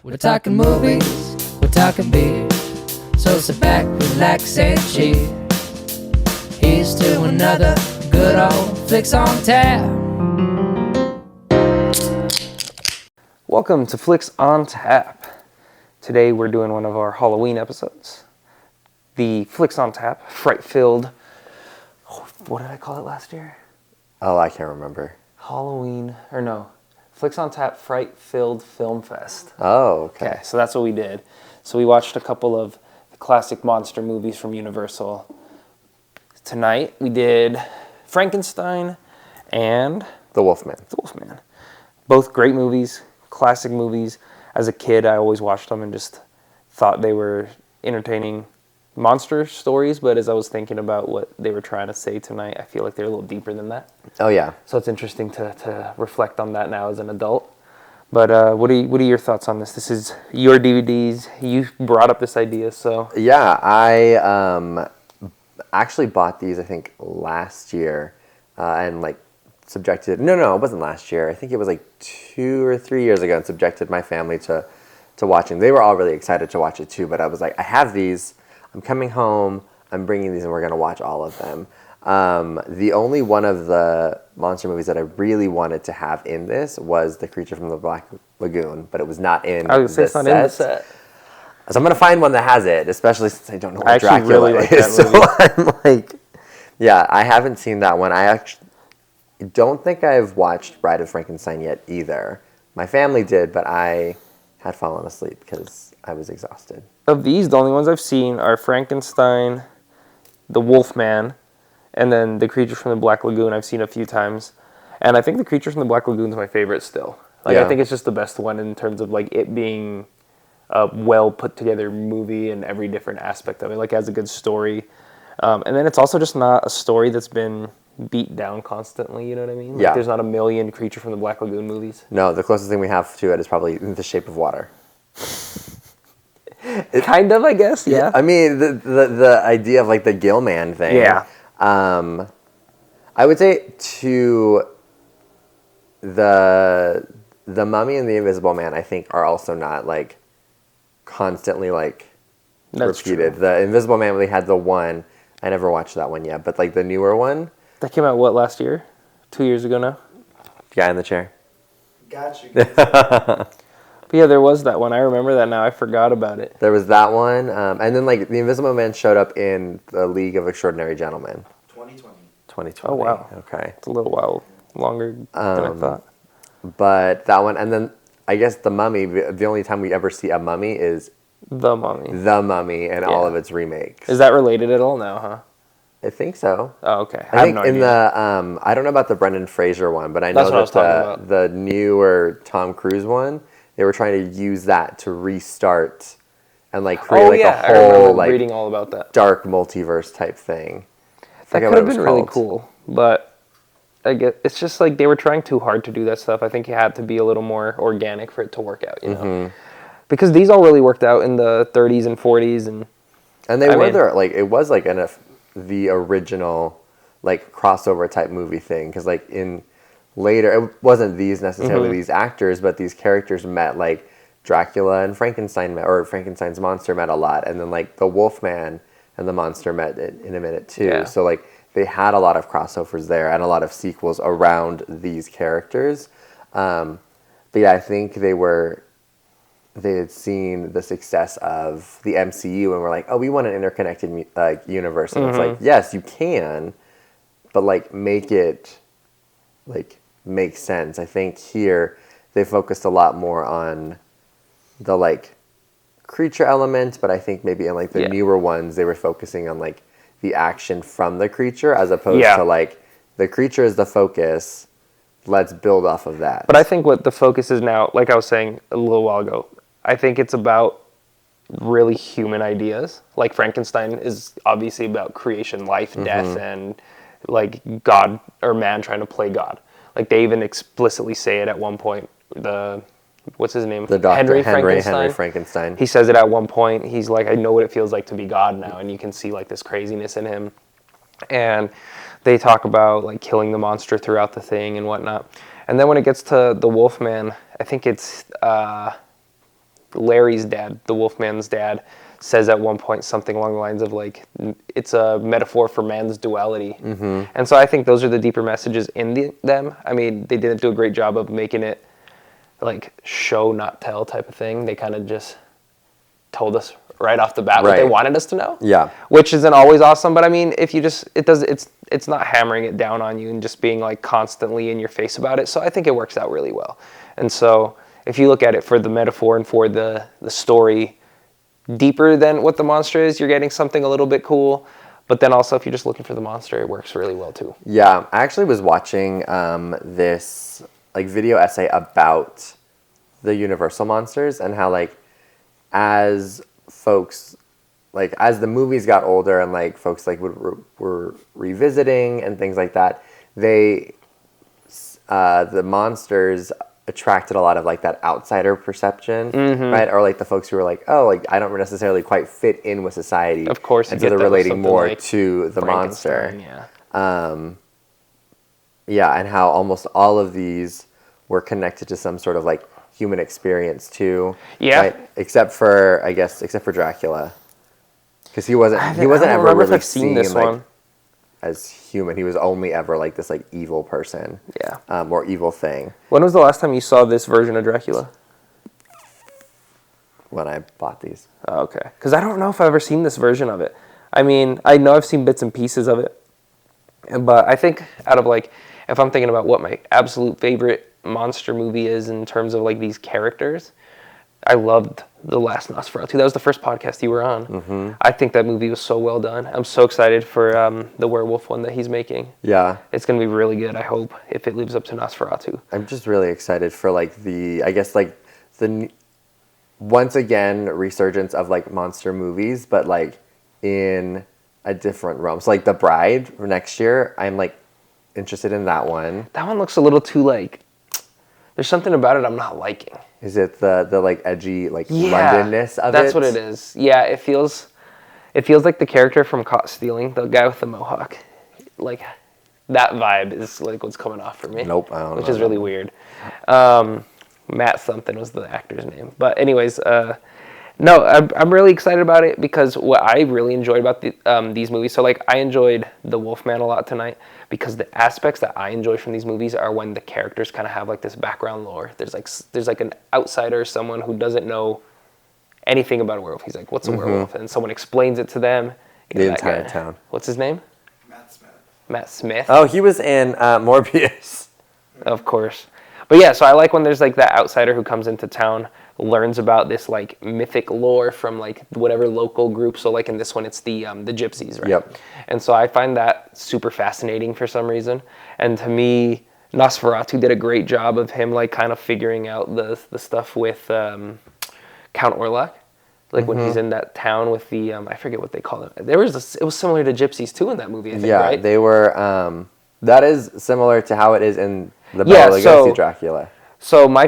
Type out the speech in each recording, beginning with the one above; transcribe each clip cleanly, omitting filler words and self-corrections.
We're talking movies, we're talking beer. So sit back, relax, and cheer. Here's to another good old Flicks on Tap. Welcome to Flicks on Tap. Today we're doing one of our Halloween episodes. The Flicks on Tap, Fright-Filled. What did I call it last year? Oh, I can't remember. Flicks on Tap Fright-Filled Film Fest. Oh, okay. So that's what we did. So we watched a couple of the classic monster movies from Universal. Tonight we did Frankenstein and The Wolfman. The Wolfman. Both great movies, classic movies. As a kid, I always watched them and just thought they were entertaining monster stories, but as I was thinking about what they were trying to say tonight, I feel like they're a little deeper than that. Oh, yeah. So it's interesting to reflect on that now as an adult. But what are your thoughts on this? This is your DVDs. You brought up this idea, so... Yeah, I actually bought these, I think, last year, and, subjected... No, it wasn't last year. I think it was, 2 or 3 years ago, and subjected my family to watching. They were all really excited to watch it, too, but I was like, I have these. I'm coming home. I'm bringing these, and we're going to watch all of them. The only one of the monster movies that I really wanted to have in this was The Creature from the Black Lagoon, but it was not in I was going to say it's not in the set. So I'm going to find one that has it, especially since I don't know what Dracula really like is. That movie. So I'm like, yeah, I haven't seen that one. I actually don't think I've watched Bride of Frankenstein yet either. My family did, but I had fallen asleep because I was exhausted. Of these, the only ones I've seen are Frankenstein, The Wolfman, and then The Creature from the Black Lagoon I've seen a few times. And I think The Creature from the Black Lagoon is my favorite still. I think it's just the best one in terms of it being a well put together movie and every different aspect of it. It has a good story. And then it's also just not a story that's been beat down constantly, you know what I mean? There's not a million Creature from the Black Lagoon movies. No, the closest thing we have to it is probably The Shape of Water. Kind of, I guess, yeah. I mean, the idea of the Gill Man thing. Yeah. I would say to the Mummy and the Invisible Man, I think are also not constantly That's repeated. True. The Invisible Man, we had the one. I never watched that one yet, but the newer one. That came out last year? 2 years ago now? Guy in the chair. Gotcha. But yeah, there was that one. I remember that now. I forgot about it. There was that one, and then the Invisible Man showed up in the League of Extraordinary Gentlemen. 2020. Oh wow. Okay. It's a little while longer than I thought. But that one, and then I guess The Mummy. The only time we ever see a mummy is The Mummy. The Mummy and all of its remakes. Is that related at all now? Huh? I think so. Oh, okay. I think in the I don't know about the Brendan Fraser one, but I know that the newer Tom Cruise one. They were trying to use that to restart and create a whole reading all about that dark multiverse type thing. That could have been really cool, but I guess it's just they were trying too hard to do that stuff. I think it had to be a little more organic for it to work out, you know? Because these all really worked out in the 30s and 40s, and they were there. It was the original crossover type movie thing because in later, it wasn't these necessarily these actors, but these characters met Dracula and Frankenstein met, or Frankenstein's monster met a lot, and then the Wolfman and the monster met in a minute too. Yeah. So they had a lot of crossovers there and a lot of sequels around these characters. But yeah, I think they had seen the success of the MCU and were like, oh, we want an interconnected universe, and it's yes, you can, but make it make sense. I think here they focused a lot more on the creature element, but I think maybe in the newer ones they were focusing on the action from the creature as opposed to the creature is the focus. Let's build off of that. But I think what the focus is now, like I was saying a little while ago, I think it's about really human ideas. Frankenstein is obviously about creation, life, death, and God or man trying to play God. They even explicitly say it at one point. What's his name? The doctor, Henry Frankenstein. He says it at one point. He's like, I know what it feels like to be God now, and you can see this craziness in him. And they talk about killing the monster throughout the thing and whatnot. And then when it gets to the Wolfman, I think it's Larry's dad, the Wolfman's dad, says at one point something along the lines of like, it's a metaphor for man's duality. And so I think those are the deeper messages in them. I mean, they didn't do a great job of making it like show not tell type of thing. They kind of just told us right off the bat what they wanted us to know. Yeah. Which isn't always awesome, but I mean, if you just, it's not hammering it down on you and just being like constantly in your face about it. So I think it works out really well. And so if you look at it for the metaphor and for the story, deeper than what the monster is, you're getting something a little bit cool. But then also if you're just looking for the monster, it works really well too. Yeah, I actually was watching this like video essay about the Universal monsters and how like as folks, like as the movies got older and like folks like were revisiting and things like that, the monsters attracted a lot of like that outsider perception, right? Or like the folks who were like, oh, like I don't necessarily quite fit in with society. Of course, and so they're relating more like to the monster. Yeah. Yeah, and how almost all of these were connected to some sort of like human experience too. Yeah. Right? Except for Dracula, because he wasn't ever really seen this like, one as human. He was only ever like this like evil person. Yeah. Or evil thing. When was the last time you saw this version of Dracula? When I bought these. Oh, okay. Because I don't know if I've ever seen this version of it. I mean, I know I've seen bits and pieces of it, but I think out of like, if I'm thinking about what my absolute favorite monster movie is in terms of like these characters, I loved The Last Nosferatu. That was the first podcast you were on. I think that movie was so well done. I'm so excited for the werewolf one that he's making. Yeah. It's going to be really good, I hope, if it lives up to Nosferatu. I'm just really excited for like the once again resurgence of like monster movies, but like in a different realm. So like The Bride for next year, I'm like interested in that one. That one looks a little too like, there's something about it I'm not liking. Is it the like edgy like Londonness of it? That's what it is. Yeah, it feels like the character from Caught Stealing, the guy with the mohawk. Like that vibe is like what's coming off for me. Nope, I don't know. Which is really weird. Matt something was the actor's name. But anyways, no, I'm really excited about it because what I really enjoyed about these movies, so like I enjoyed The Wolfman a lot tonight because the aspects that I enjoy from these movies are when the characters kind of have like this background lore. There's like an outsider, someone who doesn't know anything about a werewolf. He's like, what's a werewolf? And someone explains it to them. The entire town. What's his name? Matt Smith. Oh, he was in Morbius. Of course. But yeah, so I like when there's like that outsider who comes into town, learns about this like mythic lore from like whatever local group. So like in this one, it's the gypsies, right? Yep. And so I find that super fascinating for some reason. And to me, Nosferatu did a great job of him like kind of figuring out the stuff with Count Orlok. Like when he's in that town with the I forget what they call it. It was similar to gypsies too in that movie, I think, right? They were. That is similar to how it is in the Bela Lugosi Dracula. So my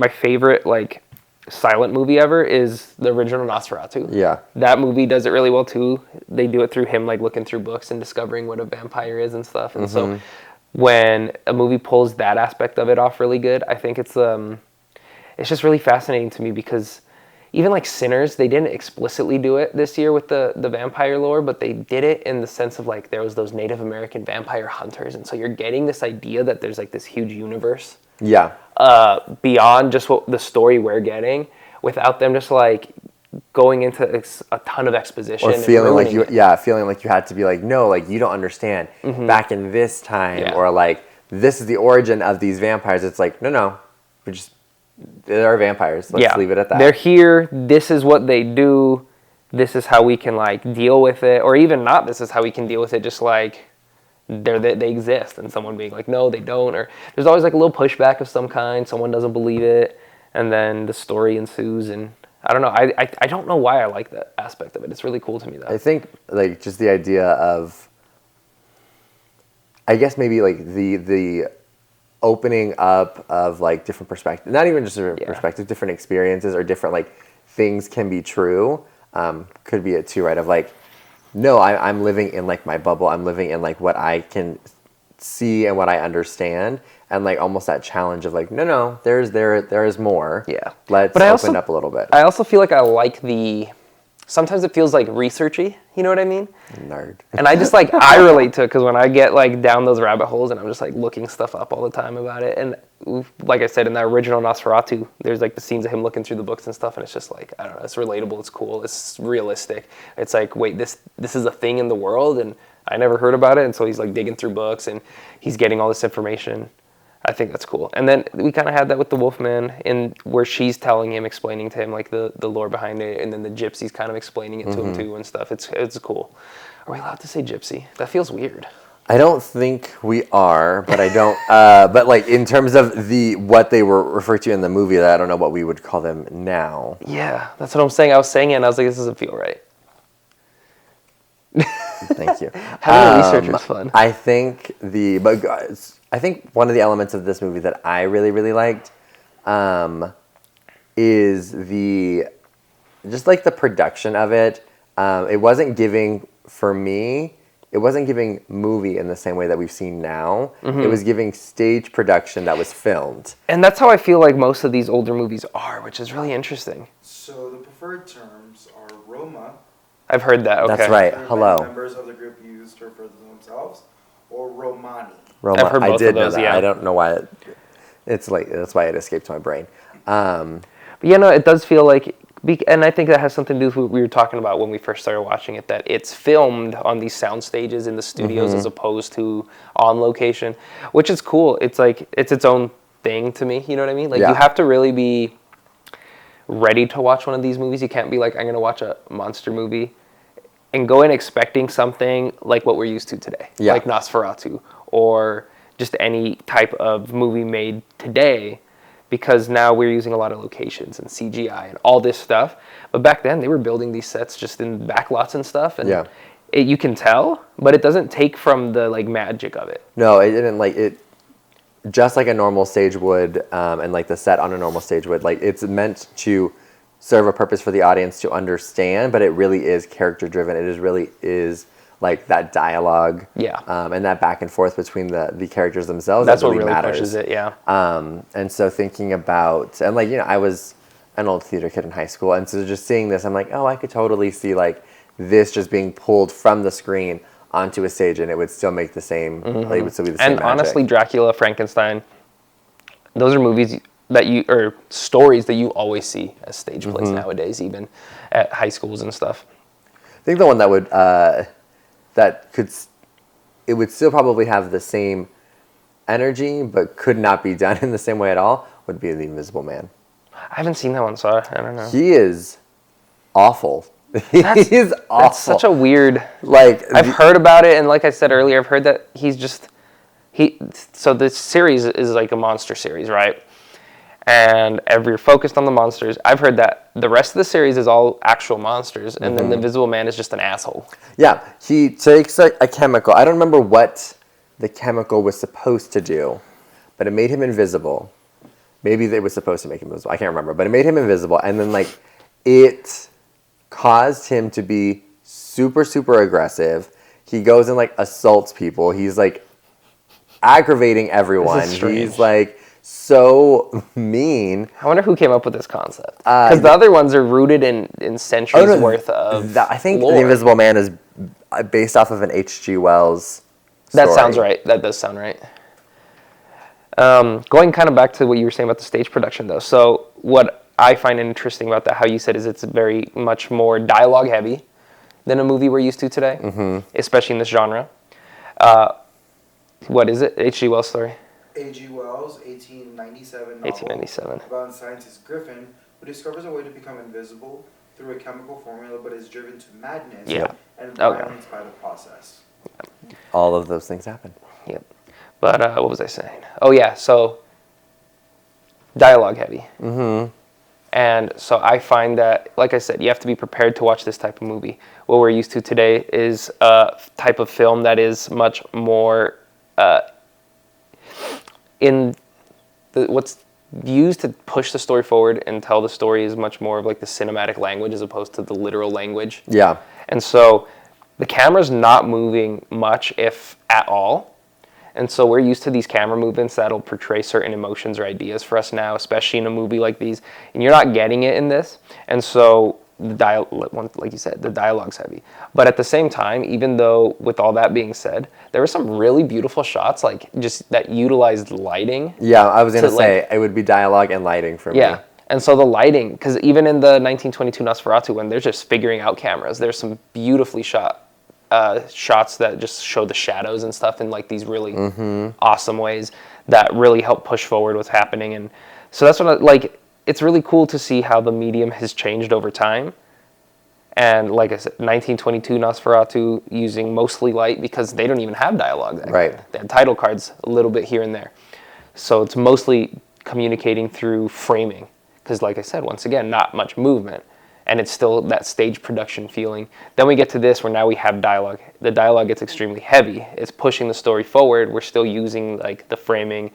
favorite like silent movie ever is the original Nosferatu. Yeah. That movie does it really well too. They do it through him like looking through books and discovering what a vampire is and stuff. And so when a movie pulls that aspect of it off really good, I think it's just really fascinating to me because even like Sinners, they didn't explicitly do it this year with the vampire lore, but they did it in the sense of like there was those Native American vampire hunters. And so you're getting this idea that there's like this huge universe. Yeah. Beyond just what the story we're getting, without them just like going into a ton of exposition, or feeling like you had to be like, no, like you don't understand. Back in this time, or like this is the origin of these vampires. It's like no, there are vampires. Let's leave it at that. They're here. This is what they do. This is how we can like deal with it, or even not. This is how we can deal with it. Just like they exist, and someone being like, no, they don't, or there's always like a little pushback of some kind. Someone doesn't believe it, and then the story ensues. And I don't know. I don't know why I like that aspect of it. It's really cool to me though. I think like just the idea of, I guess maybe like the opening up of like different perspectives, not even just different perspectives, different experiences or different like things can be true. Could be it too, right? Of like, no, I'm living in like my bubble. I'm living in like what I can see and what I understand, and like almost that challenge of like, no, there is more. Yeah. Let's But open up a little bit. I also feel like I like sometimes it feels like researchy, you know what I mean? Nerd. And I just I relate to it because when I get down those rabbit holes and I'm just looking stuff up all the time about it. And like I said, in that original Nosferatu, there's the scenes of him looking through the books and stuff, and it's just I don't know, it's relatable, it's cool, it's realistic. It's wait, this is a thing in the world, and I never heard about it, and so he's digging through books and he's getting all this information. I think that's cool. And then we kind of had that with the Wolfman, where she's telling him, explaining to him the lore behind it, and then the gypsy's kind of explaining it to him too and stuff. It's cool. Are we allowed to say gypsy? That feels weird. I don't think we are, but I don't. But in terms of what they were referred to in the movie, I don't know what we would call them now. Yeah, that's what I'm saying. I was saying it, and I was like, this doesn't feel right. Thank you. Having a researcher is fun. I think I think one of the elements of this movie that I really, really liked is just the production of it. It wasn't giving, for me, it wasn't giving movie in the same way that we've seen now. Mm-hmm. It was giving stage production that was filmed. And that's how I feel like most of these older movies are, which is really interesting. So the preferred terms are Roma. I've heard that, okay. That's right. Hello. Members of the group used to refer to themselves, or Romani. Roma. I've heard both I did of those, know that. yeah. I don't know why it's that's why it escaped my brain. But it does feel like, and I think that has something to do with what we were talking about when we first started watching it, that it's filmed on these sound stages in the studios as opposed to on location, which is cool. It's it's its own thing to me, you know what I mean? You have to really be ready to watch one of these movies. You can't be I'm going to watch a monster movie and go in expecting something like what we're used to today, like Nosferatu, or just any type of movie made today, because now we're using a lot of locations and CGI and all this stuff. But back then, they were building these sets just in backlots and stuff, and you can tell, but it doesn't take from the magic of it. No, it didn't it. Just like a normal stage would, and the set on a normal stage would, it's meant to serve a purpose for the audience to understand, but it really is character driven. It really is that dialogue, and that back and forth between the characters themselves. That's that really what really matters. pushes it, yeah. And so thinking about, and I was an old theater kid in high school, and so just seeing this, I'm oh, I could totally see this just being pulled from the screen onto a stage, and it would still make the same. It would still be the same. And magic. honestly, Dracula, Frankenstein, those are movies or stories that you always see as stage plays nowadays, even at high schools and stuff. I think the one that would it would still probably have the same energy, but could not be done in the same way at all, would be The Invisible Man. I haven't seen that one, so I don't know. He is awful. He's awful. That's such a weird. I've heard about it, and like I said earlier, I've heard that so the series is a monster series, right? And you're focused on the monsters. I've heard that the rest of the series is all actual monsters, and then the Invisible Man is just an asshole. Yeah, he takes a chemical. I don't remember what the chemical was supposed to do, but it made him invisible. Maybe it was supposed to make him invisible. I can't remember, but it made him invisible, and then it caused him to be super, super aggressive. He goes and assaults people. He's aggravating everyone. He's so mean. I wonder who came up with this concept. Because the other ones are rooted in centuries worth of I think lore. The Invisible Man is based off of an H.G. Wells story. That sounds right. That does sound right. Going kind of back to what you were saying about the stage production, though. So what I find interesting about that, how you said, is it's very much more dialogue heavy than a movie we're used to today, especially in this genre. What is it? H.G. Wells story? A.G. Wells, 1897 novel 1897. about scientist Griffin, who discovers a way to become invisible through a chemical formula, but is driven to madness and violence by the process. All of those things happen. Yep. But what was I saying? Oh, yeah, so dialogue heavy. And so I find that, like I said, you have to be prepared to watch this type of movie. What we're used to today is a type of film that is much more what's used to push the story forward and tell the story is much more of the cinematic language as opposed to the literal language. Yeah. And so the camera's not moving much, if at all. And so we're used to these camera movements that'll portray certain emotions or ideas for us now, especially in a movie like these. And you're not getting it in this. And so, like you said, the dialogue's heavy. But at the same time, even though with all that being said, there were some really beautiful shots, like just that utilized lighting. Yeah, I was going to say, it would be dialogue and lighting for me. Yeah. And so the lighting, because even in the 1922 Nosferatu, when they're just figuring out cameras, there's some beautifully shot shots that just show the shadows and stuff in like these really awesome ways that really help push forward what's happening. And so that's what it's really cool to see how the medium has changed over time. And like I said, 1922 Nosferatu using mostly light because they don't even have dialogue. Right. They had title cards a little bit here and there. So it's mostly communicating through framing. Because like I said, once again, not much movement. And it's still that stage production feeling. Then we get to this where now we have dialogue. The dialogue gets extremely heavy. It's pushing the story forward. We're still using like the framing,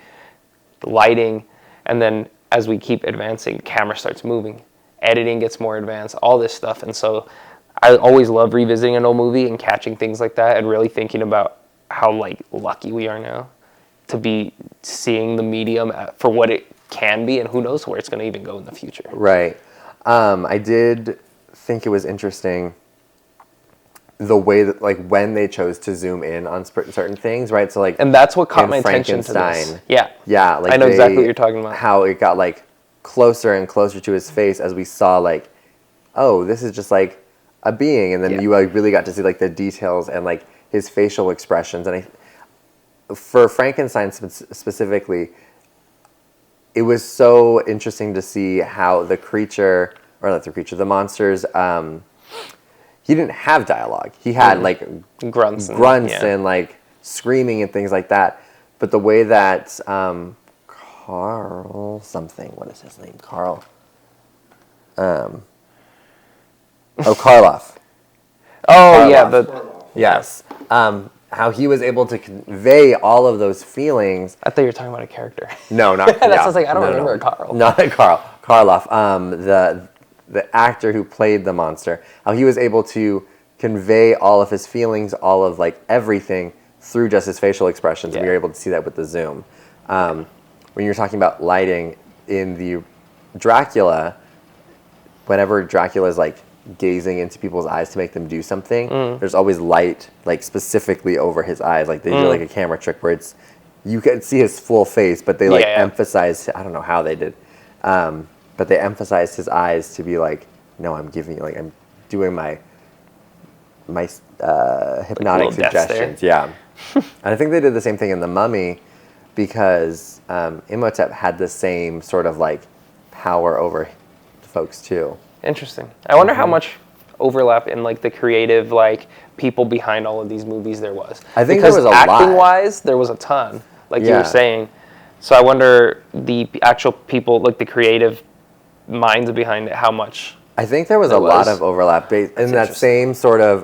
the lighting, and then as we keep advancing, the camera starts moving. Editing gets more advanced, all this stuff. And so I always love revisiting an old movie and catching things like that and really thinking about how like lucky we are now to be seeing the medium for what it can be, and who knows where it's going to even go in the future. Right. I did think it was interesting the way that, like, when they chose to zoom in on certain things, right? So, like, and that's what caught my attention to this. Yeah. Yeah. Like I know exactly what you're talking about. How it got, like, closer and closer to his face as we saw, like, oh, this is just, like, a being. And then you, like, really got to see, like, the details and, like, his facial expressions. And for Frankenstein specifically, it was so interesting to see how the monsters, he didn't have dialogue. He had like grunts and like screaming and things like that. But the way that Carl something, what is his name? Carl. Karloff. Oh Karloff. yeah, yes. How he was able to convey all of those feelings. I thought you were talking about a character. No, not. That's I was like, I don't remember Carl. Not Carl. Karloff. The actor who played the monster. How he was able to convey all of his feelings, all of like everything through just his facial expressions, and we were able to see that with the zoom. When you're talking about lighting in the Dracula, whenever Dracula is like gazing into people's eyes to make them do something, there's always light like specifically over his eyes, like they do like a camera trick where it's you can see his full face, but they like emphasize, I don't know how they did, but they emphasized his eyes to be like, no, I'm giving you, like, I'm doing my hypnotic like suggestions. Yeah. And I think they did the same thing in The Mummy because Imhotep had the same sort of like power over folks too. Interesting. I wonder how much overlap in like the creative like people behind all of these movies there was. I think there was a lot. Acting wise, there was a ton, like you were saying. So I wonder the actual people, like the creative minds behind it, how much. I think there was a lot of overlap in that same sort of,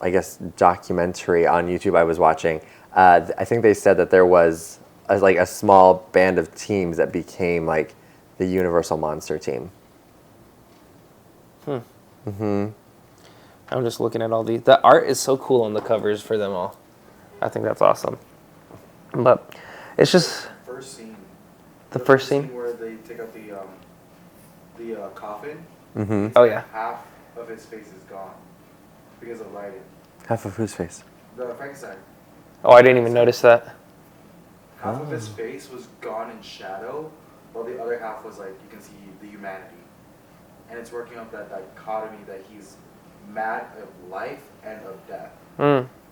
I guess, documentary on YouTube I was watching. I think they said that there was like a small band of teams that became like the Universal Monster team. I'm just looking at all these. The art is so cool on the covers for them all. I think that's awesome. But it's just First scene. the first scene where they take out the coffin. Oh yeah. Half of his face is gone because of lighting. Half of whose face? The Frankenstein. Oh, I didn't even notice that. Half of his face was gone in shadow, while the other half was like you can see the humanity, and it's working up that dichotomy that he's mad of life and of death.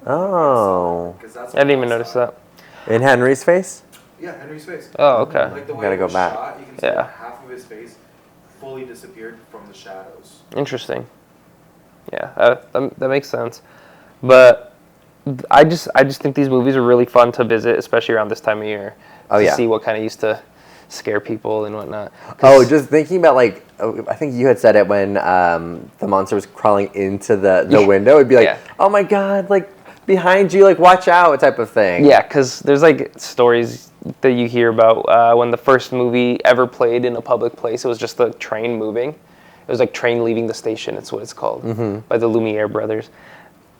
Oh. I didn't even notice that. In Henry's face? Yeah, Henry's face. Oh, okay. Like the way Gotta it go was back. shot, you can see that half of his face fully disappeared from the shadows. Interesting. Yeah, that makes sense. But I just think these movies are really fun to visit, especially around this time of year. To see what kind of used to scare people and whatnot. Oh, just thinking about like, I think you had said it when the monster was crawling into the window. It'd be like, oh my God, like behind you, like watch out type of thing. Yeah, because there's like stories that you hear about when the first movie ever played in a public place. It was just the train moving. It was like Train Leaving the Station. It's what it's called by the Lumiere brothers.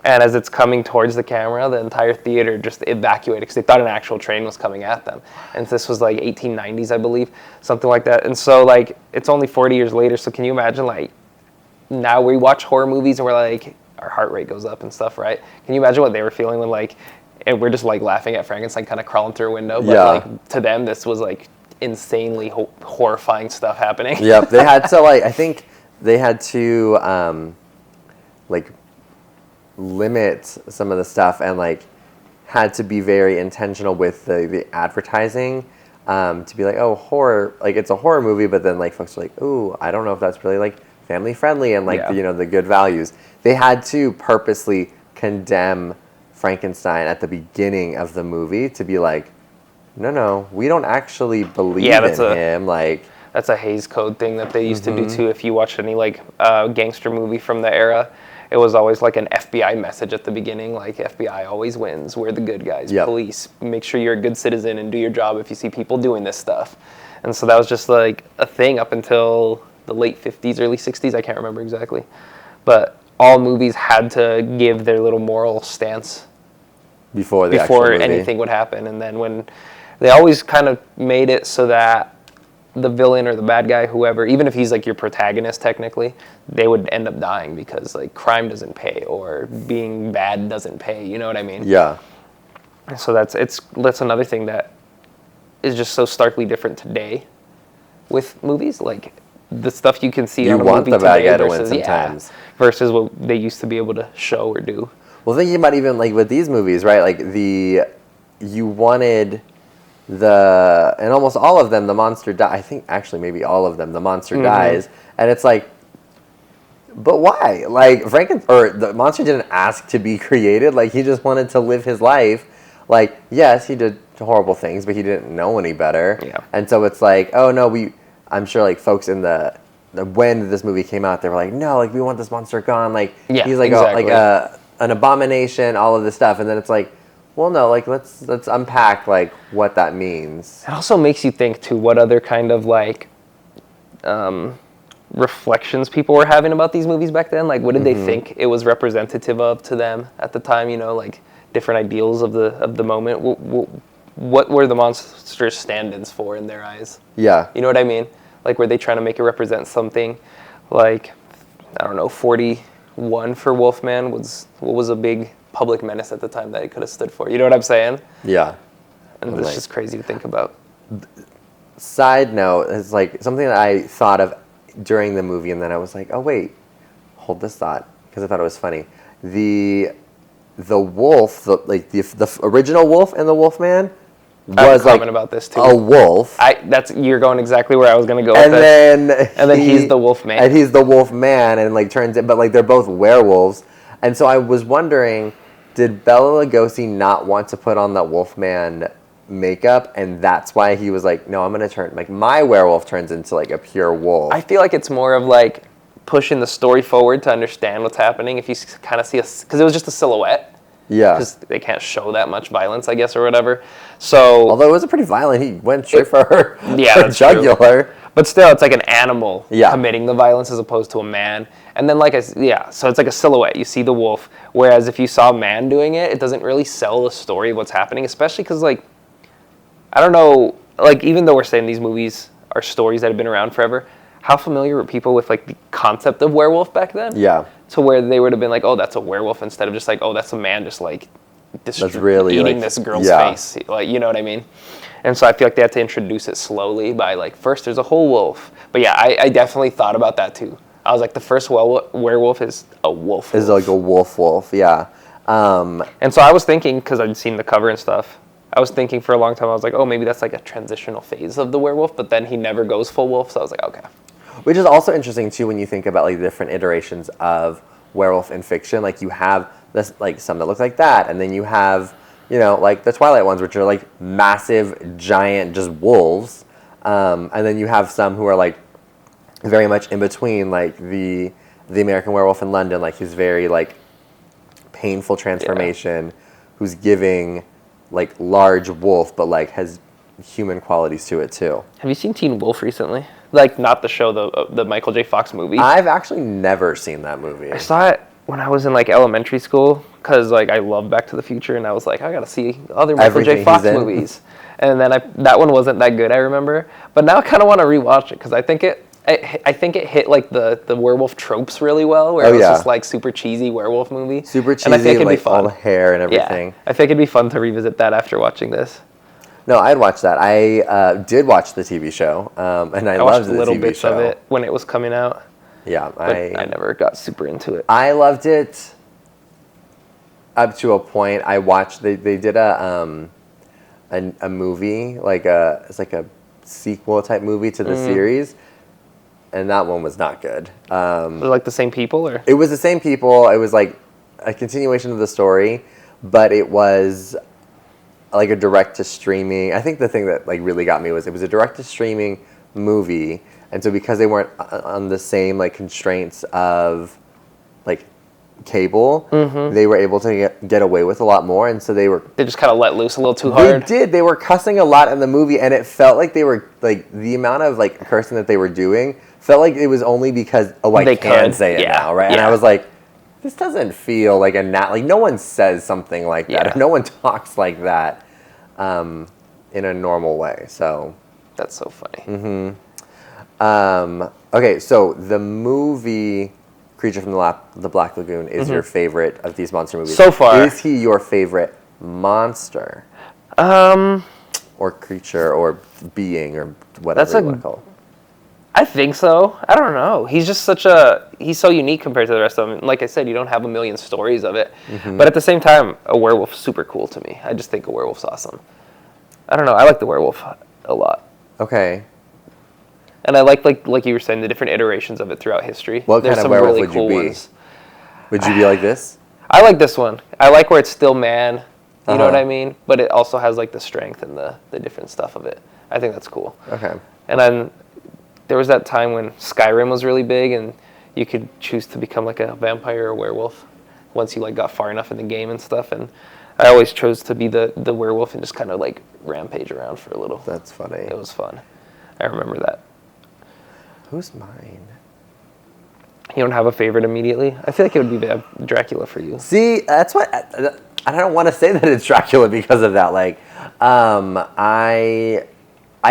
And as it's coming towards the camera, the entire theater just evacuated because they thought an actual train was coming at them. And this was like 1890s, I believe, something like that. And so like it's only 40 years later. So can you imagine like now we watch horror movies and we're like our heart rate goes up and stuff, right? Can you imagine what they were feeling when like and we're just like laughing at Frankenstein kind of crawling through a window, but like to them this was like insanely horrifying stuff happening. Yep, they had to like I think they had to like limit some of the stuff and like had to be very intentional with the advertising to be like, oh, horror, like it's a horror movie, but then like folks are like, ooh, I don't know if that's really like family friendly and like the, you know, the good values. They had to purposely condemn Frankenstein at the beginning of the movie to be like, no, we don't actually believe in him. Like that's a Hays Code thing that they used to do too. If you watch any like gangster movie from the era, it was always like an FBI message at the beginning, like FBI always wins. We're the good guys. Police, make sure you're a good citizen and do your job if you see people doing this stuff. And so that was just like a thing up until the late 50s, early 60s. I can't remember exactly. But all movies had to give their little moral stance before anything would happen. And then when they always kind of made it so that the villain or the bad guy, whoever, even if he's like your protagonist technically, they would end up dying because like crime doesn't pay or being bad doesn't pay. You know what I mean? Yeah. So that's another thing that is just so starkly different today with movies. Like the stuff you can see on a movie today versus what they used to be able to show or do. Well, thinking about even like with these movies, right? Like you wanted and almost all of them, the monster I think actually maybe all of them, the monster dies, and it's like, but why? Like the monster didn't ask to be created. Like he just wanted to live his life. Like yes, he did horrible things, but he didn't know any better. Yeah. And so it's like, oh no, I'm sure like folks in when this movie came out, they were like, no, like we want this monster gone. Like he's like an abomination, all of this stuff, and then it's like, well, no, like let's unpack like what that means. It also makes you think too what other kind of like reflections people were having about these movies back then. Like what did they think it was representative of to them at the time? You know, like different ideals of the moment. What were the monsters stand-ins for in their eyes? Yeah, you know what I mean. Like were they trying to make it represent something? Like I don't know, 41 for Wolfman was a big public menace at the time that it could have stood for. You know what I'm saying? Yeah. And it's just crazy to think about. Side note, it's like something that I thought of during the movie, and then I was like, oh wait, hold this thought, because I thought it was funny. The wolf, the original wolf and the Wolfman was like about this too. A wolf. You're going exactly where I was gonna go. And with then and then he's the Wolfman. And he's the Wolfman, and like turns it, but like they're both werewolves. And so I was wondering, did Bela Lugosi not want to put on that Wolfman makeup, and that's why he was like, no, I'm going to turn, like, my werewolf turns into, like, a pure wolf? I feel like it's more of, like, pushing the story forward to understand what's happening. If you kind of see because it was just a silhouette. Yeah. Because they can't show that much violence, I guess, or whatever. So. Although it was pretty violent. He went straight for her, her jugular. True. But still, it's like an animal committing the violence as opposed to a man. And then, so it's like a silhouette. You see the wolf. Whereas if you saw a man doing it, it doesn't really sell the story of what's happening, especially because, like, I don't know, like, even though we're saying these movies are stories that have been around forever, how familiar were people with, like, the concept of werewolf back then? Yeah. To where they would have been like, oh, that's a werewolf, instead of just like, oh, that's a man just, like, eating this girl's face. Like, you know what I mean? And so I feel like they had to introduce it slowly by, like, first there's a whole wolf. But yeah, I definitely thought about that too. I was like, the first werewolf is a wolf. Is like a wolf, yeah. And so I was thinking, because I'd seen the cover and stuff, I was thinking for a long time, I was like, oh, maybe that's like a transitional phase of the werewolf, but then he never goes full wolf, so I was like, okay. Which is also interesting too when you think about like the different iterations of werewolf in fiction. Like you have this, like some that look like that, and then you have, you know, like the Twilight ones, which are like massive, giant, just wolves. And then you have some who are like very much in between, like the American Werewolf in London, like his very like painful transformation, who's giving like large wolf, but like has human qualities to it too. Have you seen Teen Wolf recently? Like not the show, the Michael J. Fox movie. I've actually never seen that movie. I saw it when I was in like elementary school, because like I love Back to the Future, and I was like, I gotta see other Michael Everything J. Fox he's in. movies. And then that one wasn't that good, I remember. But now I kind of want to rewatch it because I think it hit like the werewolf tropes really well, where it was just like super cheesy werewolf movie. Super cheesy, and I think it'd like be fun. all the hair and everything. Yeah, I think it'd be fun to revisit that after watching this. No, I'd watch that. I did watch the TV show, and I loved watched the little TV bits show. of it when it was coming out. Yeah, But I never got super into it. I loved it up to a point. I watched. They did a movie, it's like a sequel type movie to the series, and that one was not good. Was it like the same people, or? It was the same people. It was like a continuation of the story, but it was like a direct to streaming. I think the thing that like really got me was it was a direct to streaming movie, and so because they weren't on the same like constraints of like cable, they were able to get away with a lot more, and so they just kind of let loose a little too hard. They did. They were cussing a lot in the movie, and it felt like they were like the amount of like cursing that they were doing felt like it was only because I can say it now, right? And I was like, this doesn't feel like like no one says something like that. Or no one talks like that in a normal way. So that's so funny. Okay, so the movie Creature from the Black Lagoon is your favorite of these monster movies. So far. Is he your favorite monster? Or creature or being or whatever you want to call it. I think so. I don't know. He's just he's so unique compared to the rest of them. Like I said, you don't have a million stories of it. But at the same time, a werewolf's super cool to me. I just think a werewolf's awesome. I don't know. I like the werewolf a lot. Okay. And I like you were saying, the different iterations of it throughout history. What There's kind of some werewolf really would cool you be? ones. Would you be like this? I like this one. I like where it's still man. You know what I mean? But it also has like the strength and the different stuff of it. I think that's cool. Okay. And then there was that time when Skyrim was really big, and you could choose to become like a vampire or werewolf once you like got far enough in the game and stuff. And I always chose to be the werewolf and just kind of like rampage around for a little. That's funny. It was fun. I remember that. Who's mine? You don't have a favorite immediately? I feel like it would be Dracula for you. See, that's what I don't want to say that it's Dracula because of that. Like, I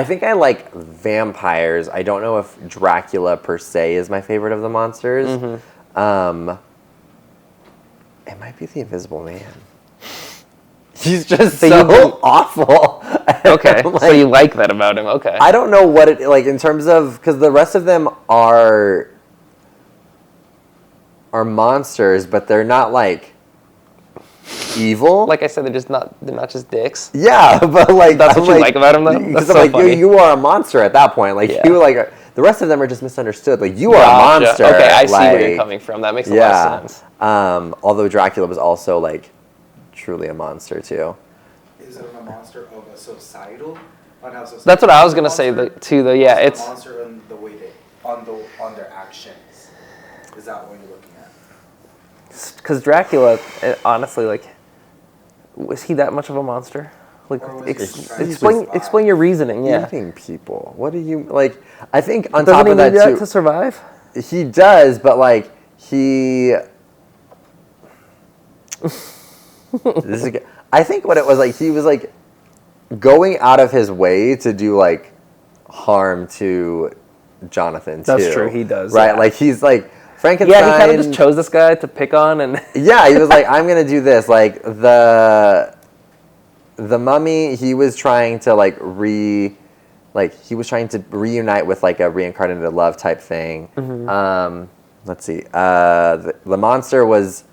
think I like vampires. I don't know if Dracula per se is my favorite of the monsters. It might be the Invisible Man. He's just so awful. Okay, so you like that about him. Okay. I don't know what it like in terms of because the rest of them are monsters, but they're not like evil. Like I said, they're not just dicks. Yeah, but like that's what you like about him, though. Because I'm like funny. you are a monster at that point. Like you like the rest of them are just misunderstood. Like you are a monster. Okay, I see like, where you're coming from. That makes a lot of sense. Although Dracula was also like truly a monster too. Is it a monster of a societal? That's what I was gonna say too. Though, yeah, it's a monster in the way they on their actions. Is that what you're looking at? because Dracula, honestly, like, was he that much of a monster? Like, explain your reasoning. Yeah, Eating people. What do you like? I think on Doesn't top he of that need that too, to survive? he does, but like he. This is good. I think what it was like, he was like going out of his way to do like harm to Jonathan too. That's true. He does, right? yeah. Like he's like Frankenstein. Yeah, he kind of just chose this guy to pick on, and yeah, he was like, I'm gonna do this. Like the Mummy, he was trying to he was trying to reunite with like a reincarnated love type thing. Let's see. The monster was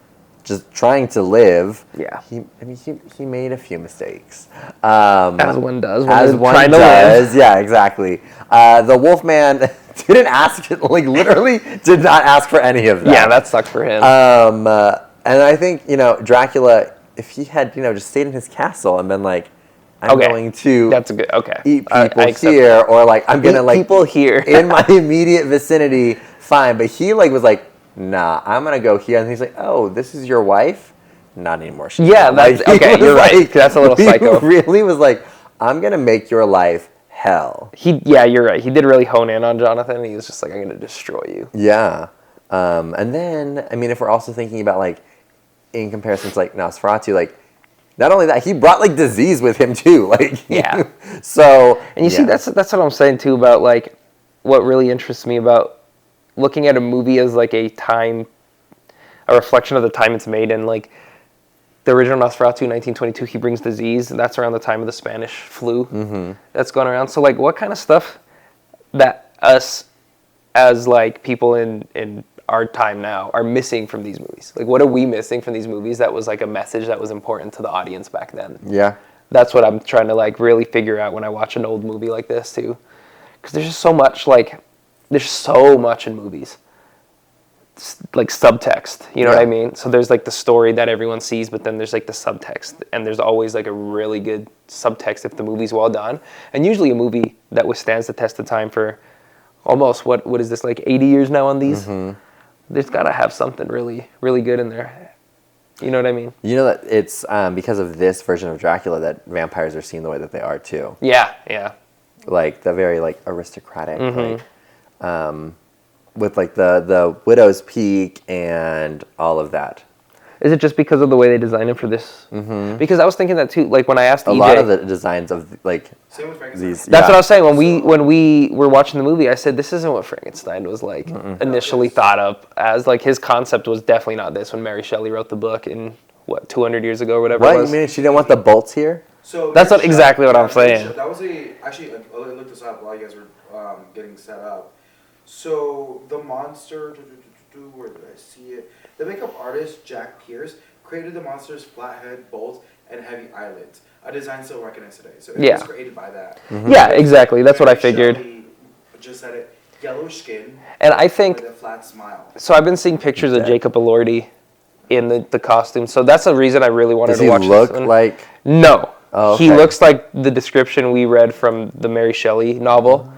just trying to live. Yeah. He made a few mistakes. as one does. As one does. Yeah, exactly. The Wolfman didn't ask, like literally did not ask for any of that. Yeah, that sucked for him. And I think, Dracula, if he had, just stayed in his castle and been like, I'm going to That's a good. Okay. eat I people accept here, that. or like I'm gonna Eat like people here in my immediate vicinity, fine. But he like was like, nah, I'm gonna go here, and he's like, oh, this is your wife? Not anymore. Yeah, that's okay. You're right. That's a little psycho. He really was like, I'm gonna make your life hell. Yeah, you're right. He did really hone in on Jonathan, and he was just like, I'm gonna destroy you. Yeah. And then, I mean, if we're also thinking about like in comparison to like Nosferatu, like not only that, he brought like disease with him too. Like Yeah. So And you see, that's what I'm saying too about like what really interests me about looking at a movie as like a reflection of the time it's made in. Like the original Nosferatu, 1922, he brings disease, and that's around the time of the Spanish flu that's going around. So like, what kind of stuff that us as like people in our time now are missing from these movies? Like, what are we missing from these movies that was like a message that was important to the audience back then? Yeah. That's what I'm trying to like really figure out when I watch an old movie like this too, because there's just so much in movies, like subtext. You know what I mean? So there's like the story that everyone sees, but then there's like the subtext, and there's always like a really good subtext if the movie's well done. And usually a movie that withstands the test of time for almost what is this, like 80 years now on these? There's got to have something really, really good in there. You know what I mean? You know that it's because of this version of Dracula that vampires are seen the way that they are too. Yeah, yeah. Like the very like aristocratic, like, with like the widow's peak and all of that. Is it just because of the way they designed it for this? Because I was thinking that too. Like when I asked A EJ, lot of the designs of like Same with Frankenstein. these. that's what I was saying when we were watching the movie. I said this isn't what Frankenstein was like initially thought of as. Like his concept was definitely not this when Mary Shelley wrote the book in 200 years ago or whatever. What it was. you mean? She didn't want the bolts here? So That's Mary exactly what I'm Mary saying. That was actually I looked this up while you guys were getting set up. So the monster, where did I see it? The makeup artist Jack Pierce created the monster's flat head, bolts, and heavy eyelids. A design still recognized today. So it was created by that. Yeah, exactly. That's what I Mary figured. Shelley just said it. Yellowish skin. And I think with a flat smile. so. I've been seeing pictures of Jacob Elordi in the costume, so that's the reason I really wanted Does to he watch look this one. like? No. Oh, He okay. looks like the description we read from the Mary Shelley novel,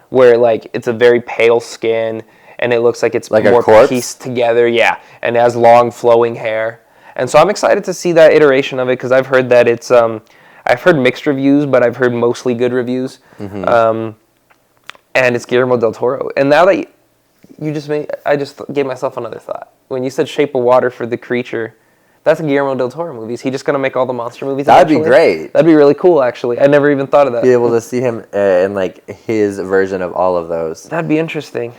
where like it's a very pale skin and it looks like it's Like a more corpse? pieced together, and it has long flowing hair. And so I'm excited to see that iteration of it because I've heard that it's I've heard mixed reviews, but I've heard mostly good reviews. And it's Guillermo del Toro. And now that you just I just gave myself another thought. When you said Shape of Water for the creature, that's a Guillermo del Toro movie. Is he just going to make all the monster movies? That'd be eventually? great. That'd be really cool, actually. I never even thought of that. Be able to see him in like his version of all of those. That'd be interesting.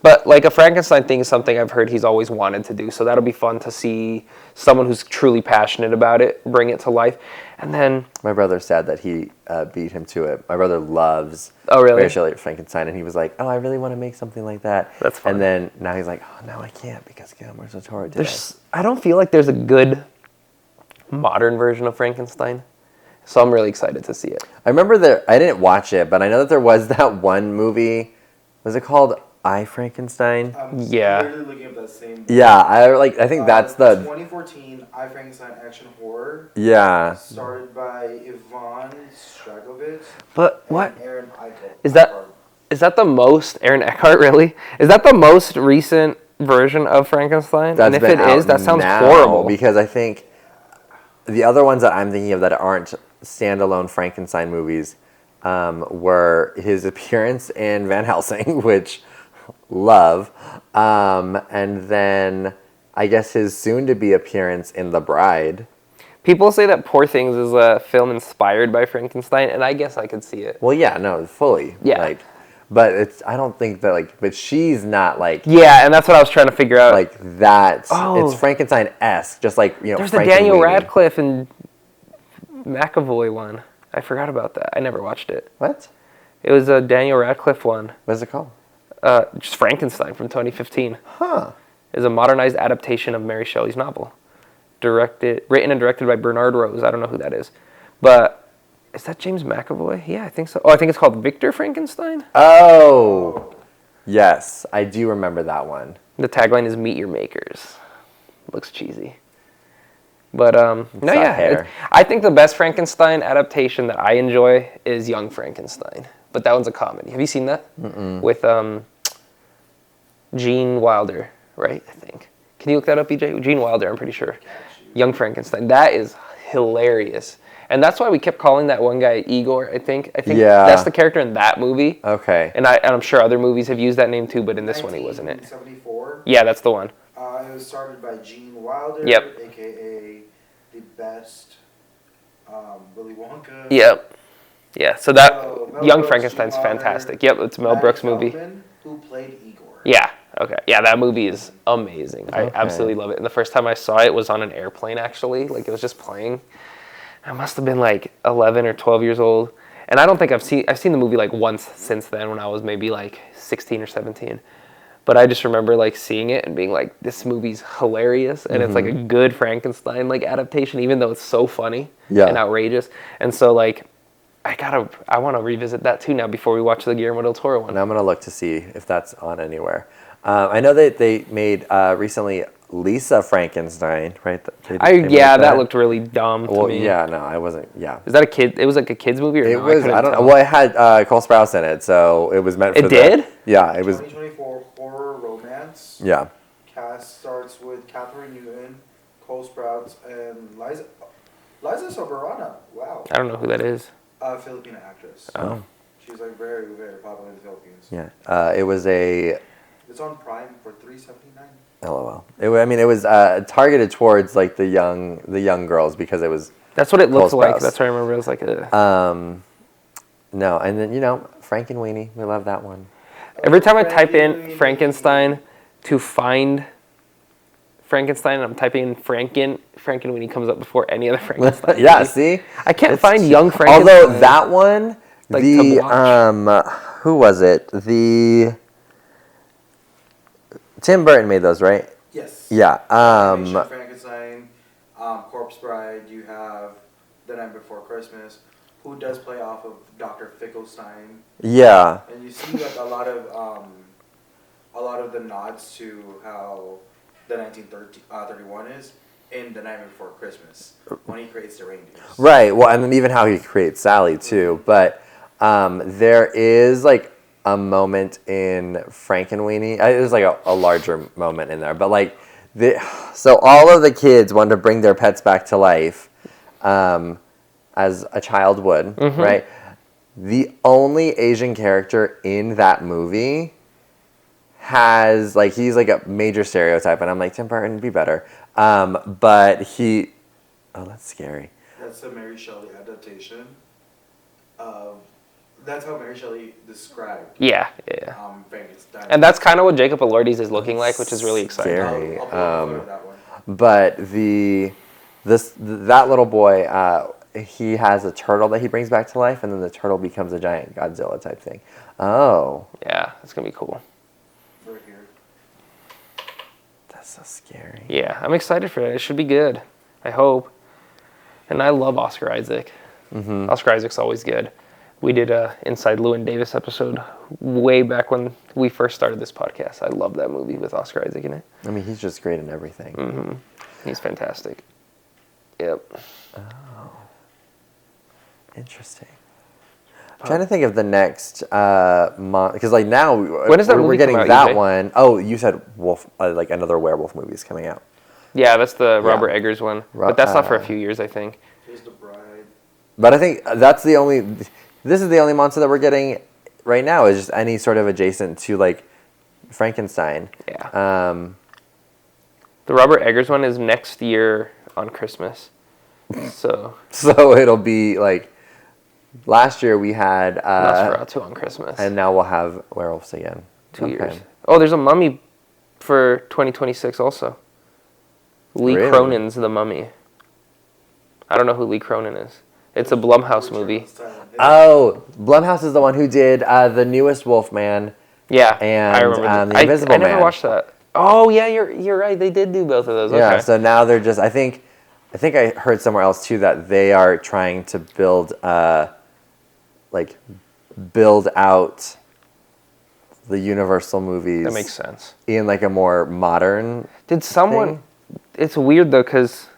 But like a Frankenstein thing is something I've heard he's always wanted to do. So that'll be fun to see someone who's truly passionate about it bring it to life. And then My brother's sad that he beat him to it. My brother loves really? Mary Shelley Frankenstein, and he was like, "Oh, I really want to make something like that." That's fun. And then now he's like, "Oh, no, I can't because Guillermo del Toro did it." I don't feel like there's a good modern version of Frankenstein. So I'm really excited to see it. I remember I didn't watch it, but I know that there was that one movie. Was it called I, Frankenstein? I'm Yeah. literally looking at that same. Yeah, I think that's the 2014 I, Frankenstein action horror. yeah. Started by Ivan Stragovich. But what And Aaron Eckhart. is that the most Aaron Eckhart really? Is that the most recent version of Frankenstein? That's and if been it is, out that sounds now, horrible. because I think the other ones that I'm thinking of that aren't standalone Frankenstein movies were his appearance in Van Helsing, which love, and then I guess his soon-to-be appearance in The Bride. People say that Poor Things is a film inspired by Frankenstein, and I guess I could see it. Well, yeah, no, fully. Yeah. Like, but I don't think that but she's not like Yeah, and that's what I was trying to figure out. like that. Oh. It's Frankenstein-esque, just like There's the Frankenweenie. Daniel Radcliffe and McAvoy one. I forgot about that. I never watched it. What? It was a Daniel Radcliffe one. What is it called? Just Frankenstein from 2015. Huh. Is a modernized adaptation of Mary Shelley's novel. Written and directed by Bernard Rose. I don't know who that is. But is that James McAvoy? Yeah, I think so. Oh, I think it's called Victor Frankenstein. Oh. Yes, I do remember that one. The tagline is "Meet Your Makers." Looks cheesy. But hair. I think the best Frankenstein adaptation that I enjoy is Young Frankenstein. But that one's a comedy. Have you seen that? With Gene Wilder, right? I think. Can you look that up, EJ? Gene Wilder, I'm pretty sure. Young Frankenstein. That is hilarious. And that's why we kept calling that one guy Igor, I think. Yeah. That's the character in that movie. Okay. And I'm sure other movies have used that name too, but in this one he wasn't it. 1974. Yeah, that's the one. It was started by Gene Wilder, Yep. aka the best Willy Wonka. Yep. Yeah, so that Mel Young Brooks, Frankenstein's Gene Wilder, fantastic. Yep, it's a Mel Matt Brooks movie. Feldman, who played Igor. Yeah. Okay. Yeah, that movie is amazing. I Okay. absolutely love it. And the first time I saw it was on an airplane, actually. Like, it was just playing. I must have been, like, 11 or 12 years old. And I don't think I've seen the movie, like, once since then when I was maybe, like, 16 or 17. But I just remember, like, seeing it and being like, this movie's hilarious. And it's, like, a good Frankenstein, like, adaptation, even though it's so funny and outrageous. And so, like, I want to revisit that, too, now before we watch the Guillermo del Toro one. And I'm going to look to see if that's on anywhere. I know that they made recently Lisa Frankenstein, right? They made that looked really dumb to me. Yeah, no, I wasn't. Yeah, Is that a kid? It was like a kids movie, or it no? was. I don't know. Well, it had Cole Sprouse in it, so it was meant for. It did? Yeah, it was. 2024 horror romance. Yeah. Cast starts with Catherine Newton, Cole Sprouse, and Liza Soberano. Wow. I don't know who that is. Filipino actress. Oh. She's like very, very popular in the Philippines. Yeah. It was a. It's on Prime for $3.79. LOL. It was targeted towards like the young girls because it was. That's what it looked Cole like. Sprouse. That's what I remember. It was like a. No, and then Frank and Weenie, we love that one. Every time I type in Frankenstein to find Frankenstein, and I'm typing in Frankenweenie comes up before any other Frankenstein. Yeah, see, I can't find young Frankenstein. Although that one, Like, the to watch. who was it? The Tim Burton made those, right? Yes. Yeah. Animation Frankenstein, Corpse Bride. You have The Night Before Christmas, who does play off of Dr. Finkelstein, Yeah. and you see like a lot of the nods to how the 1931 is in The Night Before Christmas when he creates the reindeers. Right. Well, and then even how he creates Sally too. But there is like a moment in Frankenweenie. There's like a larger moment in there, but like so all of the kids want to bring their pets back to life, as a child would, right? The only Asian character in that movie has like he's like a major stereotype, and I'm like, Tim Burton, be better. But that's scary. That's a Mary Shelley adaptation of. That's how Mary Shelley described. Yeah. Frankenstein. And that's kind of what Jacob Elordi's is looking like, which is really exciting. Scary. I'll put a photo of that one. But that little boy, he has a turtle that he brings back to life, and then the turtle becomes a giant Godzilla type thing. Oh, Yeah, it's gonna be cool. Right here. that's so scary. Yeah, I'm excited for it. It should be good. I hope. And I love Oscar Isaac. Oscar Isaac's always good. We did a Inside Llewyn Davis episode way back when we first started this podcast. I love that movie with Oscar Isaac in it. I mean, he's just great in everything. He's fantastic. Yep. Interesting. I'm trying to think of the next month, because like now When does that we're movie getting come out, that EJ? one. Oh, you said wolf, like another werewolf movie is coming out. Yeah, that's the Robert Eggers one. But that's not for a uh, few years, I think. Here's the bride. But I think that's the only. This is the only monster that we're getting right now. Is just any sort of adjacent to like Frankenstein. Yeah. The Robert Eggers one is next year on Christmas. So So it'll be like last year we had Nosferatu on Christmas. and now we'll have werewolves again. 2 years. Oh, there's a Mummy for 2026 also. Lee Really? Cronin's The Mummy. I don't know who Lee Cronin is. It's a Blumhouse movie. Oh, Blumhouse is the one who did the newest Wolfman. Yeah, And, I remember The Invisible I never Man. watched that. Oh yeah, you're right. They did do both of those. Yeah. Okay. So now they're just. I think I heard somewhere else too that they are trying to build out the Universal movies. That makes sense. In like a more modern. Did someone? thing. It's weird though, because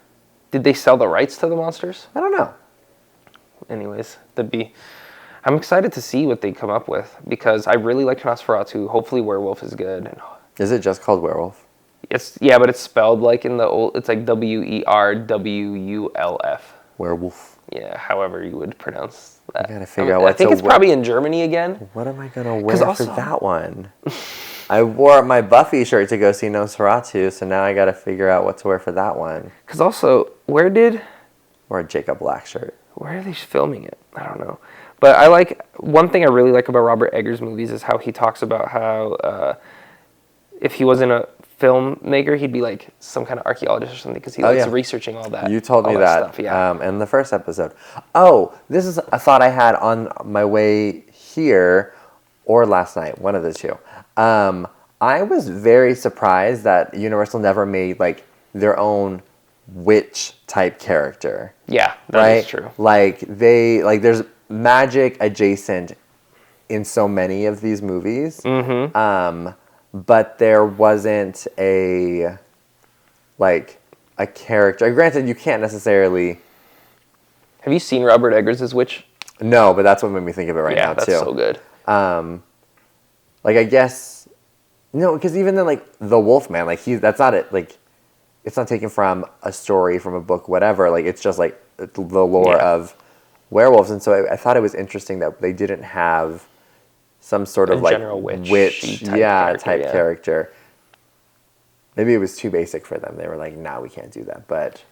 did they sell the rights to the monsters? I don't know. Anyways, I'm excited to see what they come up with because I really like Nosferatu. Hopefully, Werewolf is good. And Is it just called Werewolf? but it's spelled like in the old. It's like WERWULF. Werewolf. Yeah, however you would pronounce that. I gotta figure out what I think to it's probably in Germany again. What am I gonna wear also- for that one? I wore my Buffy shirt to go see Nosferatu, so now I gotta figure out what to wear for that one. Because also, Or a Jacob Black shirt. where are they filming it? I don't know. But I like, one thing I really like about Robert Eggers' movies is how he talks about how if he wasn't a filmmaker, he'd be like some kind of archaeologist or something because he likes researching all that. You told me all that stuff, yeah. in the first episode. Oh, this is a thought I had on my way here or last night, one of the two. I was very surprised that Universal never made like their own witch type character. Yeah, that is true. Like there's magic adjacent in so many of these movies. Mm-hmm. But there wasn't a character. Granted, you can't necessarily. Have you seen Robert Eggers' Witch? No, but that's what made me think of it right now too. Yeah, that's so good. I guess no, because even then, like the Wolfman, like that's not it. Like, it's not taken from a story from a book, whatever. Like, it's just like the lore of werewolves, and so I thought it was interesting that they didn't have some sort of like general witch type character. Maybe it was too basic for them. They were like, "Nah, we can't do that." But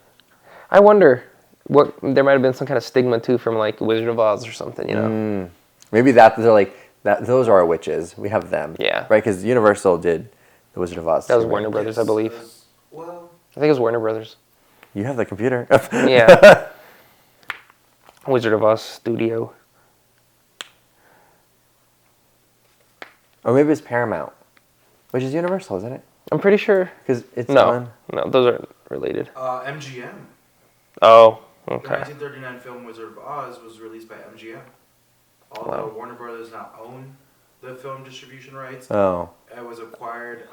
I wonder what there might have been some kind of stigma too from like Wizard of Oz or something, you know? Maybe that they're like that. Those are our witches. We have them. Yeah. Right, because Universal did the Wizard of Oz. That was too, Warner right? Brothers, I believe. Well, I think it was Warner Brothers. You have the computer. Yeah. Wizard of Oz Studio. Or maybe it's Paramount, which is Universal, isn't it? I'm pretty sure. Because it's No, those aren't related. MGM. Oh, The okay. 1939 film Wizard of Oz was released by MGM. Although Warner Brothers now own the film distribution rights, Oh. it was acquired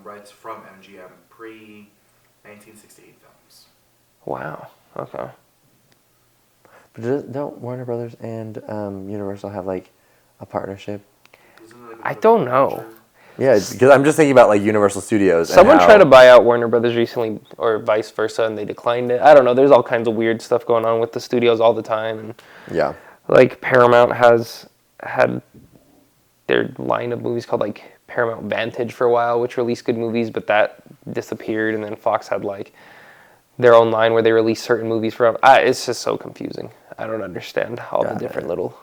rights from MGM pre-1968 films. Wow. Okay. But don't Warner Brothers and Universal have like a partnership? Isn't it like I don't know. Yeah, because I'm just thinking about like Universal Studios. Someone tried to buy out Warner Brothers recently, or vice versa, and they declined it. I don't know. There's all kinds of weird stuff going on with the studios all the time, and Yeah. like Paramount has had their line of movies called like Paramount Vantage for a while, which released good movies, but that disappeared, and then Fox had like their own line where they release certain movies from. It's just so confusing. I don't understand all the different little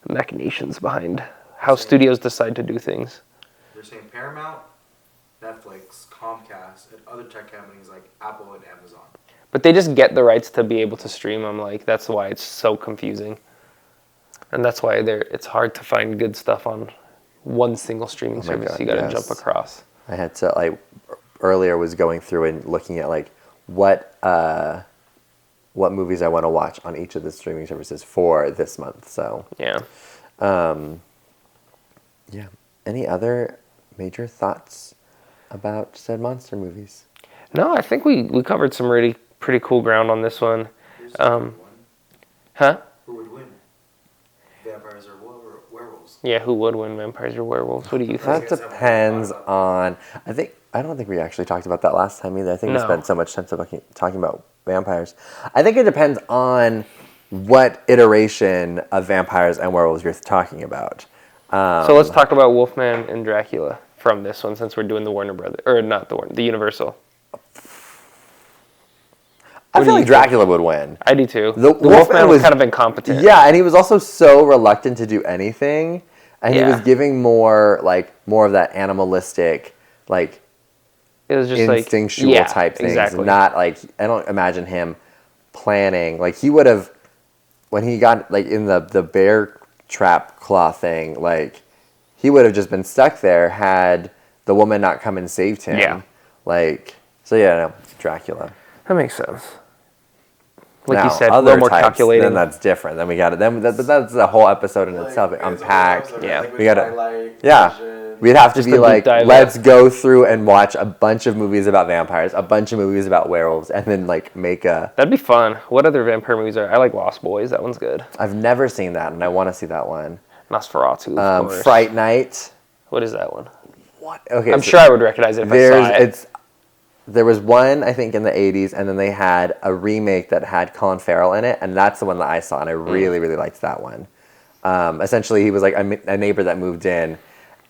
machinations behind how studios decide to do things. They're saying Paramount, Netflix, Comcast, and other tech companies like Apple and Amazon. But they just get the rights to be able to stream them. Like, that's why it's so confusing. And that's why it's hard to find good stuff on one single streaming service. God, You got to yes. jump across. I had to like earlier was going through and looking at like what movies I want to watch on each of the streaming services for this month. So Yeah. yeah. Any other major thoughts about said monster movies? No, I think we covered some really pretty cool ground on this one. Here's a good one. Huh? Who would win? Vampires or werewolves? Yeah, who would win, vampires or werewolves? What do you think? That depends on. I don't think we actually talked about that last time either. I think we No. spent so much time talking about vampires. I think it depends on what iteration of vampires and werewolves you're talking about. So let's talk about Wolfman and Dracula from this one, since we're doing the Warner Brothers, or not the Universal. I feel like Dracula would win. I do too. The Wolfman was kind of incompetent. Yeah, and he was also so reluctant to do anything, and he was giving more of that animalistic, like It was just instinctual like, type things. Exactly. Not like, I don't imagine him planning. Like, he would have, when he got like in the bear trap claw thing, like he would have just been stuck there had the woman not come and saved him. Yeah. Like, so yeah, no, Dracula. That makes sense. Like now, you said, a other little more types, calculating. Then that's different. Then we got it. But that's a whole episode in itself. Unpacked. Yeah. We gotta. Yeah. We'd have to Just be a deep like, dive, let's go through and watch a bunch of movies about vampires, a bunch of movies about werewolves, and then like make a. That'd be fun. What other vampire movies are? I like Lost Boys. That one's good. I've never seen that, and I want to see that one. Nosferatu, of course. Fright Night. What is that one? What? Okay. I'm so sure I would recognize it if I saw it. It's there was one, I think, in the 80s, and then they had a remake that had Colin Farrell in it, and that's the one that I saw, and I really, really liked that one. Essentially, he was like a neighbor that moved in,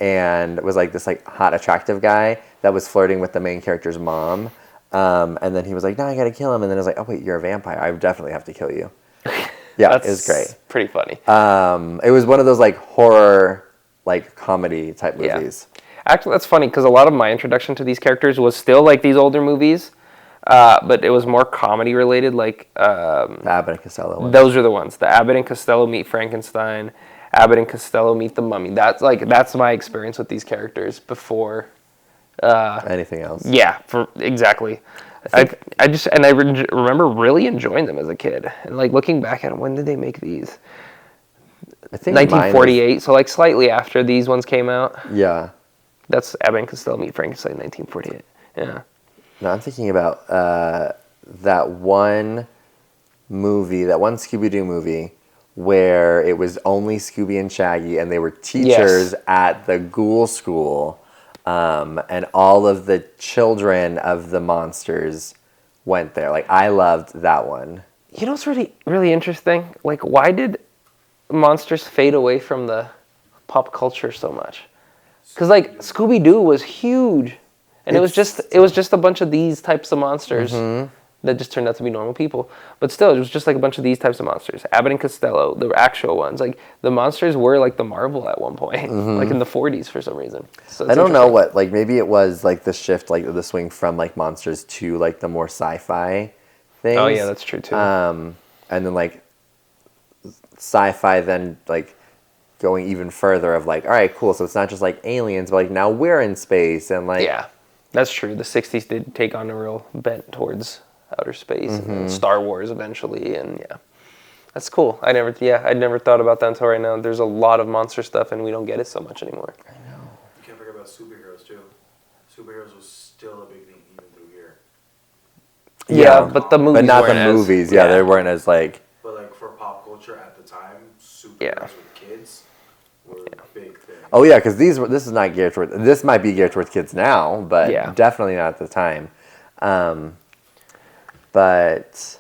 and was like this like hot, attractive guy that was flirting with the main character's mom. And then he was like, "No, I gotta kill him." And then I was like, "Oh wait, you're a vampire. I definitely have to kill you." Yeah, it was great. Pretty funny. It was one of those like horror, like comedy type movies. Yeah. Actually, that's funny because a lot of my introduction to these characters was still like these older movies, but it was more comedy related. Like The Abbott and Costello one. those are the ones. The Abbott and Costello Meet Frankenstein, Abbott and Costello Meet the Mummy. That's my experience with these characters before Anything else? Yeah, exactly. I remember really enjoying them as a kid, and like looking back at them. When did they make these? I think 1948. So like slightly after these ones came out. Yeah. That's Abbott and Costello Meet Frankenstein, 1948. Yeah. No, I'm thinking about that one movie, that one Scooby-Doo movie, where it was only Scooby and Shaggy, and they were teachers at the ghoul school, and all of the children of the monsters went there. Like, I loved that one. You know what's really, really interesting? Like, why did monsters fade away from the pop culture so much? Because like Scooby-Doo was huge, and it was just a bunch of these types of monsters that just turned out to be normal people. But still, it was just like a bunch of these types of monsters. Abbott and Costello, the actual ones. Like the monsters were like the Marvel at one point, like in the 40s for some reason. So I don't know what, like maybe it was like the shift, like the swing from like monsters to like the more sci-fi things. Oh yeah, that's true too. And then like sci-fi then like going even further of like, all right, cool, so it's not just like aliens, but like now we're in space, and like yeah, that's true. The 60s did take on a real bent towards outer space and Star Wars eventually, and yeah, that's cool. I'd never thought about that until right now. There's a lot of monster stuff, and we don't get it so much anymore. You can't forget about superheroes too. Superheroes was still a big thing even through here. Yeah, but the movies, but not the weren't as- movies. Yeah, they weren't as like. But like for pop culture at the time, superheroes Yeah. with kids were a big thing. Oh yeah, because this is not geared toward. This might be geared towards kids now, but definitely not at the time. But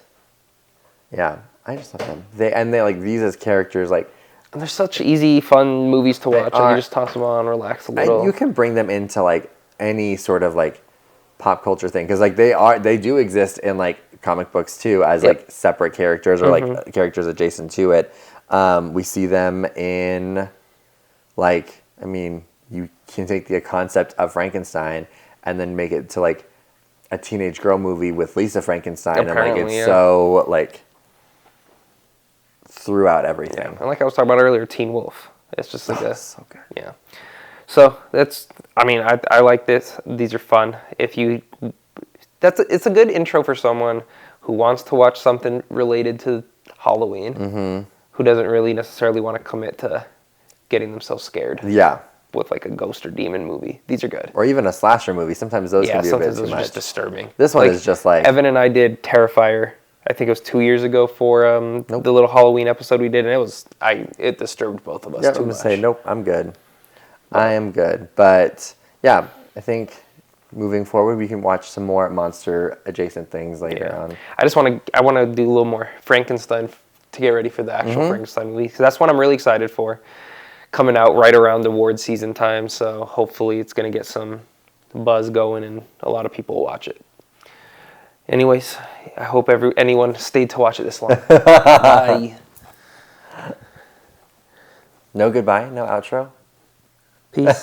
yeah, I just love them. They like these as characters like. And they're such easy, fun movies to watch. And you just toss them on, relax a little. You can bring them into like any sort of like pop culture thing, because like they do exist in like comic books too as like separate characters or like characters adjacent to it. We see them in like, I mean, you can take the concept of Frankenstein and then make it to like a teenage girl movie with Lisa Frankenstein. Apparently, and like it's so like throughout everything. Yeah. And like I was talking about earlier, Teen Wolf. It's just like So good. yeah. So that's, I mean, I like this. These are fun. It's a good intro for someone who wants to watch something related to Halloween, who doesn't really necessarily want to commit to getting themselves scared. Yeah. With like a ghost or demon movie. These are good. Or even a slasher movie. Sometimes those can be a bit too those are much. just disturbing. This one is just like Evan and I did Terrifier. I think it was 2 years ago for the little Halloween episode we did, and it disturbed both of us yeah, too I'm much. gonna say nope. I'm good. I am good. But yeah, I think moving forward we can watch some more monster adjacent things later on. I want to do a little more Frankenstein to get ready for the actual Frankenstein movie. So that's what I'm really excited for. Coming out right around award season time, so hopefully it's going to get some buzz going and a lot of people will watch it. Anyways, I hope anyone stayed to watch it this long. Bye. No goodbye, no outro. Peace.